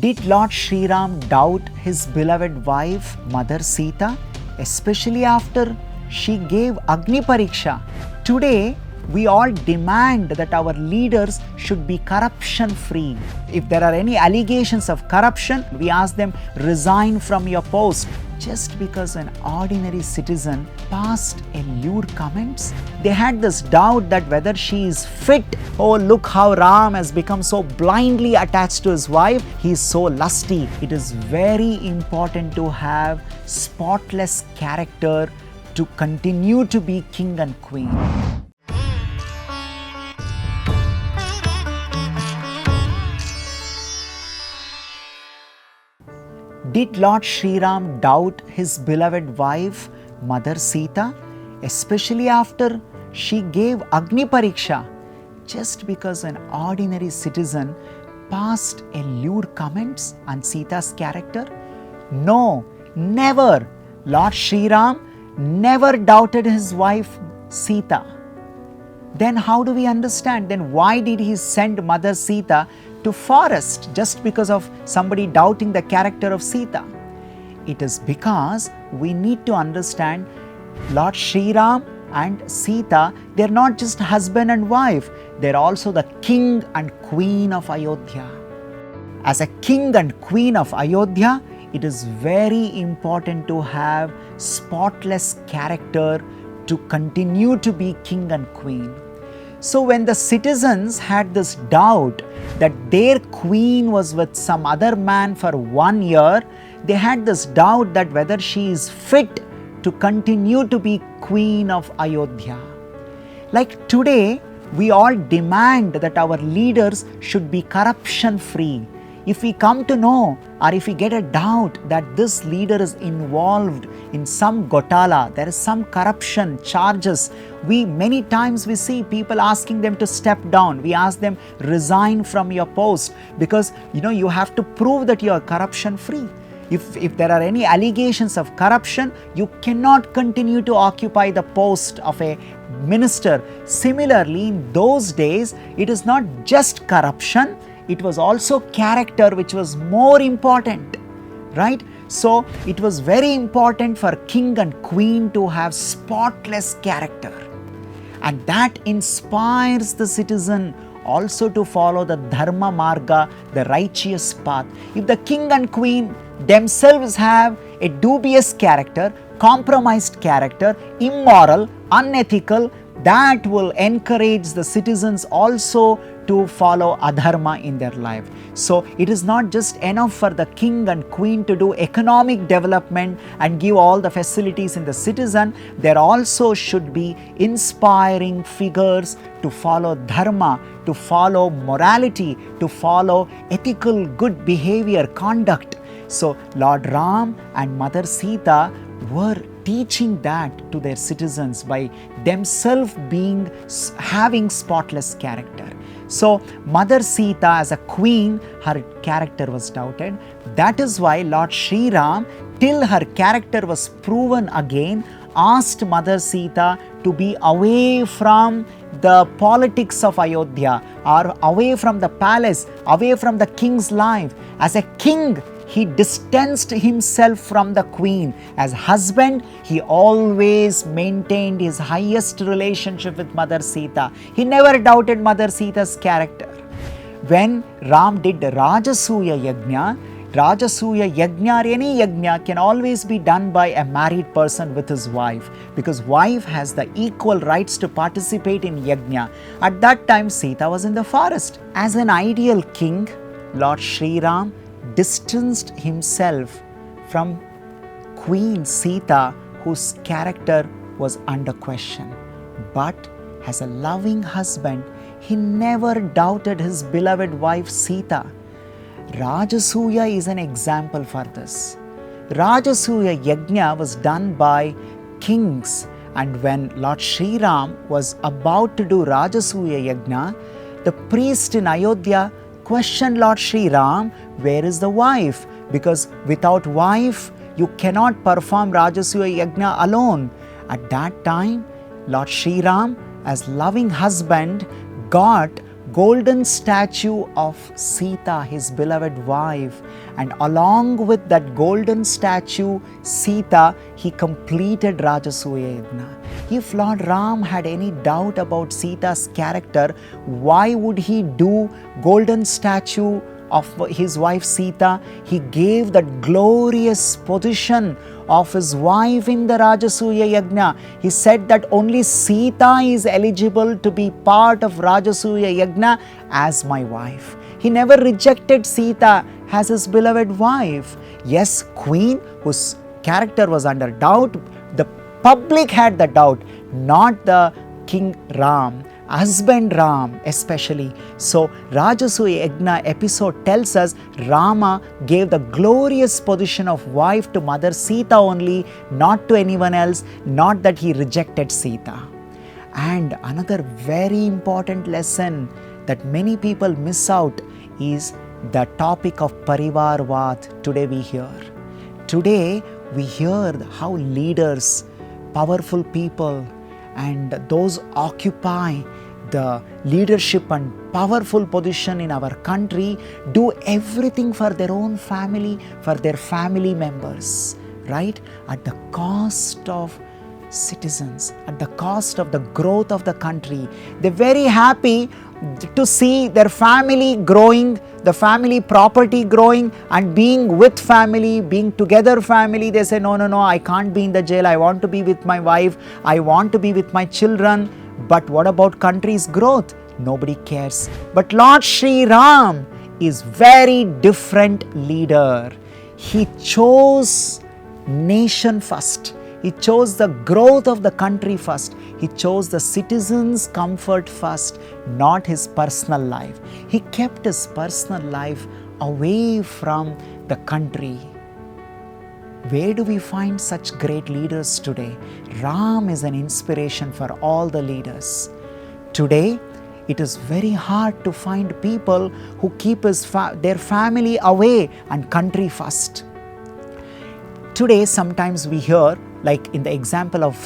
Did Lord Sri Ram doubt his beloved wife, Mother Sita, especially after she gave Agni Pariksha? Today, we all demand that our leaders should be corruption free. If there are any allegations of corruption, we ask them, resign from your post. Just because an ordinary citizen passed a lewd comments, they had this doubt that whether she is fit. Oh, look how Ram has become so blindly attached to his wife. He is so lusty. It is very important to have spotless character to continue to be king and queen. Did Lord Sri Ram doubt his beloved wife, Mother Sita, especially after she gave Agni Pariksha? Just because an ordinary citizen passed a lewd comments on Sita's character? No, never. Lord Sri Ram never doubted his wife Sita. Then how do we understand? Then why did he send Mother Sita to forest just because of somebody doubting the character of Sita? It is because we need to understand Lord Sri Ram and Sita, they're not just husband and wife, they're also the king and queen of Ayodhya. As a king and queen of Ayodhya, it is very important to have spotless character to continue to be king and queen. So when the citizens had this doubt that their queen was with some other man for 1 year, they had this doubt that whether she is fit to continue to be queen of Ayodhya. Like today, we all demand that our leaders should be corruption free. If we come to know or if we get a doubt that this leader is involved in some gotala, there is some corruption charges, many times we see people asking them to step down. We ask them, resign from your post because you have to prove that you are corruption free. If there are any allegations of corruption, you cannot continue to occupy the post of a minister. Similarly, in those days, it is not just corruption, it was also character which was more important, right? So it was very important for king and queen to have spotless character. And that inspires the citizen also to follow the dharma marga, the righteous path. If the king and queen themselves have a dubious character, compromised character, immoral, unethical, that will encourage the citizens also to follow adharma in their life. So it is not just enough for the king and queen to do economic development and give all the facilities in the citizen. There also should be inspiring figures to follow dharma, to follow morality, to follow ethical good behavior, conduct. So Lord Ram and Mother Sita were teaching that to their citizens by themselves having spotless character. So Mother Sita as a queen, her character was doubted. That is why Lord Sri Ram, till her character was proven again, asked Mother Sita to be away from the politics of Ayodhya or away from the palace, away from the king's life. As a king, he distanced himself from the queen. As husband, he always maintained his highest relationship with Mother Sita. He never doubted Mother Sita's character. When Ram did Rajasuya Yajna or any yajna can always be done by a married person with his wife, because wife has the equal rights to participate in yajna. At that time, Sita was in the forest. As an ideal king, Lord Sri Ram distanced himself from Queen Sita, whose character was under question. But as a loving husband, he never doubted his beloved wife Sita. Rajasuya is an example for this. Rajasuya Yajna was done by kings, and when Lord Sri Ram was about to do Rajasuya Yajna, the priest in Ayodhya questioned Lord Sri Ram, where is the wife? Because without wife, you cannot perform Rajasuya Yajna alone. At that time, Lord Sri Ram, as loving husband, got golden statue of Sita, his beloved wife, and along with that golden statue Sita, he completed Rajasuya Yajna. If Lord Ram had any doubt about Sita's character, why would he do golden statue of his wife Sita? He gave that glorious position of his wife in the Rajasuya Yajna. He said that only Sita is eligible to be part of Rajasuya Yajna as my wife. He never rejected Sita as his beloved wife. Yes, queen whose character was under doubt, the public had the doubt, not the King Ram, husband Ram especially. So Rajasuya Yajna episode tells us Rama gave the glorious position of wife to Mother Sita only, not to anyone else, not that he rejected Sita. And another very important lesson that many people miss out is the topic of Parivarvad today we hear. Today we hear how leaders, powerful people, and those occupy the leadership and powerful position in our country do everything for their own family, for their family members, right? At the cost of citizens, at the cost of the growth of the country. They're very happy to see their family growing, the family property growing, and being with family, being together family. They say, no, I can't be in the jail. I want to be with my wife. I want to be with my children. But what about country's growth? Nobody cares. But Lord Sri Ram is very different leader. He chose nation first. He chose the growth of the country first. He chose the citizens' comfort first, not his personal life. He kept his personal life away from the country. Where do we find such great leaders today? Ram is an inspiration for all the leaders. Today, it is very hard to find people who keep their family away and country first. Today, sometimes we hear, like in the example of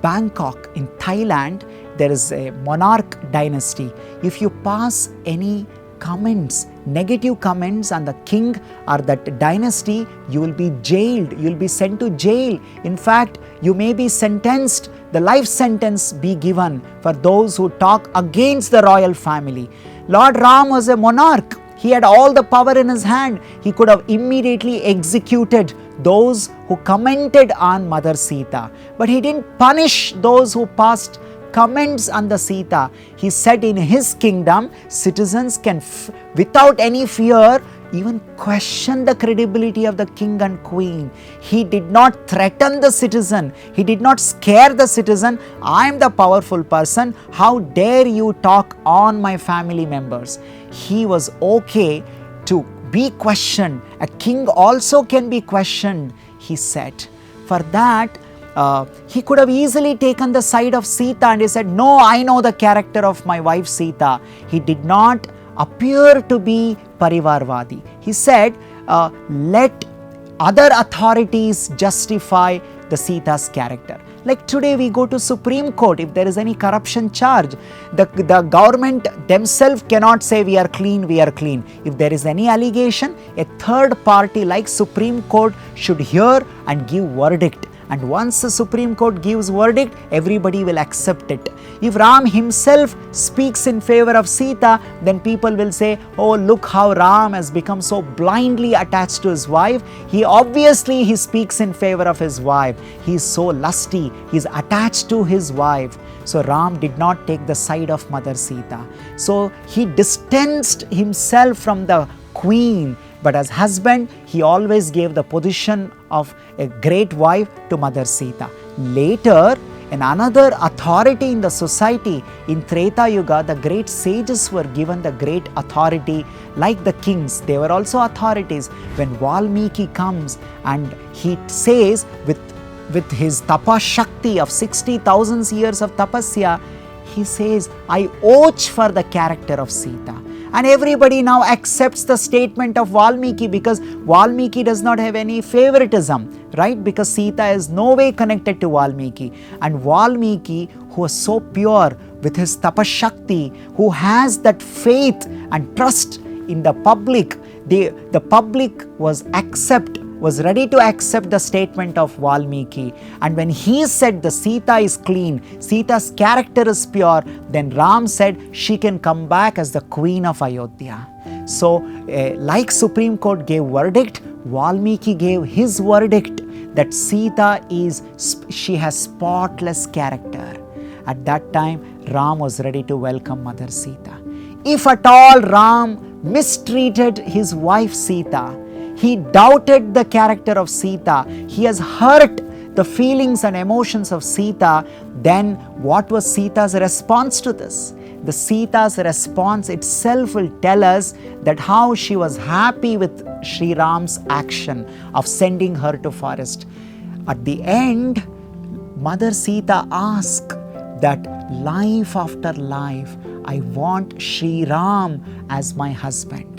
Bangkok in Thailand, there is a monarch dynasty. If you pass any comments, negative comments on the king or that dynasty, you will be jailed, you will be sent to jail. In fact, you may be sentenced, the life sentence be given for those who talk against the royal family. Lord Ram was a monarch. He had all the power in his hand. He could have immediately executed those who commented on Mother Sita. But he didn't punish those who passed comments on the Sita. He said in his kingdom, citizens can without any fear even question the credibility of the king and queen. He did not threaten the citizen. He did not scare the citizen. I am the powerful person. How dare you talk on my family members? He was okay to be questioned. A king also can be questioned, he said. For that, he could have easily taken the side of Sita and he said, no, I know the character of my wife Sita. He did not appear to be Parivarvadi. He said, let other authorities justify the Sita's character. Like today we go to Supreme Court, if there is any corruption charge, the government themselves cannot say we are clean, we are clean. If there is any allegation, a third party like Supreme Court should hear and give verdict. And once the Supreme Court gives verdict, everybody will accept it. If Ram himself speaks in favor of Sita, then people will say, oh, look how Ram has become so blindly attached to his wife. He speaks in favor of his wife. He is so lusty. He is attached to his wife. So Ram did not take the side of Mother Sita. So he distanced himself from the queen. But as husband, he always gave the position of a great wife to Mother Sita. Later, another authority in the society, in Treta Yuga, the great sages were given the great authority like the kings. They were also authorities. When Valmiki comes and he says with his tapa shakti of 60,000 years of tapasya, he says, I ouch for the character of Sita. And everybody now accepts the statement of Valmiki because Valmiki does not have any favoritism, right? Because Sita is no way connected to Valmiki. And Valmiki, who was so pure, with his tapashakti, who has that faith and trust in the public. The public was ready to accept the statement of Valmiki. And when he said the Sita is clean, Sita's character is pure, then Ram said she can come back as the queen of Ayodhya. So like Supreme Court gave verdict, Valmiki gave his verdict that Sita she has spotless character. At that time, Ram was ready to welcome Mother Sita. If at all Ram mistreated his wife Sita, he doubted the character of Sita, he has hurt the feelings and emotions of Sita, then what was Sita's response to this? The Sita's response itself will tell us that how she was happy with Sri Ram's action of sending her to forest. At the end, Mother Sita asked that life after life, I want Sri Ram as my husband.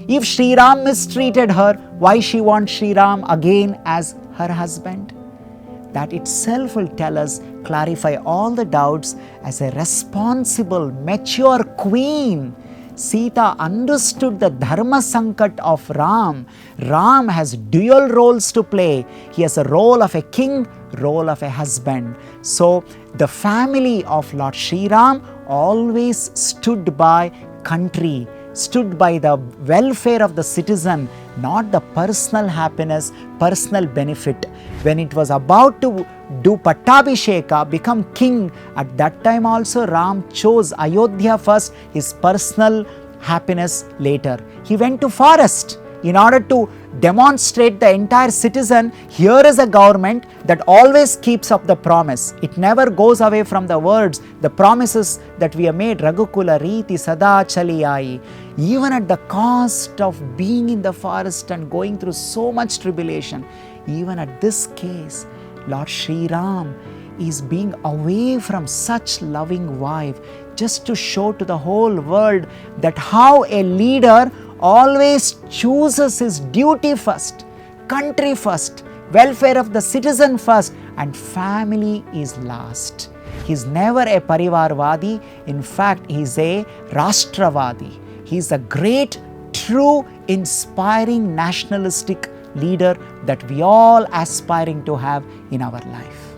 If Sri Ram mistreated her, why she wants Sri Ram again as her husband? That itself will tell us, clarify all the doubts. As a responsible, mature queen, Sita understood the dharma sankat of Ram. Ram has dual roles to play. He has a role of a king, role of a husband. So the family of Lord Sri Ram always stood by country, stood by the welfare of the citizen, not the personal happiness, personal benefit. When it was about to do Pattabhisheka, become king, at that time also Ram chose Ayodhya first, his personal happiness later. He went to forest in order to demonstrate the entire citizen, here is a government that always keeps up the promise. It never goes away from the words, the promises that we have made. Raghukula Riti Sada Chaliyai. Even at the cost of being in the forest and going through so much tribulation, even at this case, Lord Sri Ram is being away from such loving wife, just to show to the whole world that how a leader always chooses his duty first, country first, welfare of the citizen first, and family is last. He is never a Parivarvadi. In fact, he is a Rashtravadi. He is a great, true, inspiring nationalistic leader that we all aspiring to have in our life.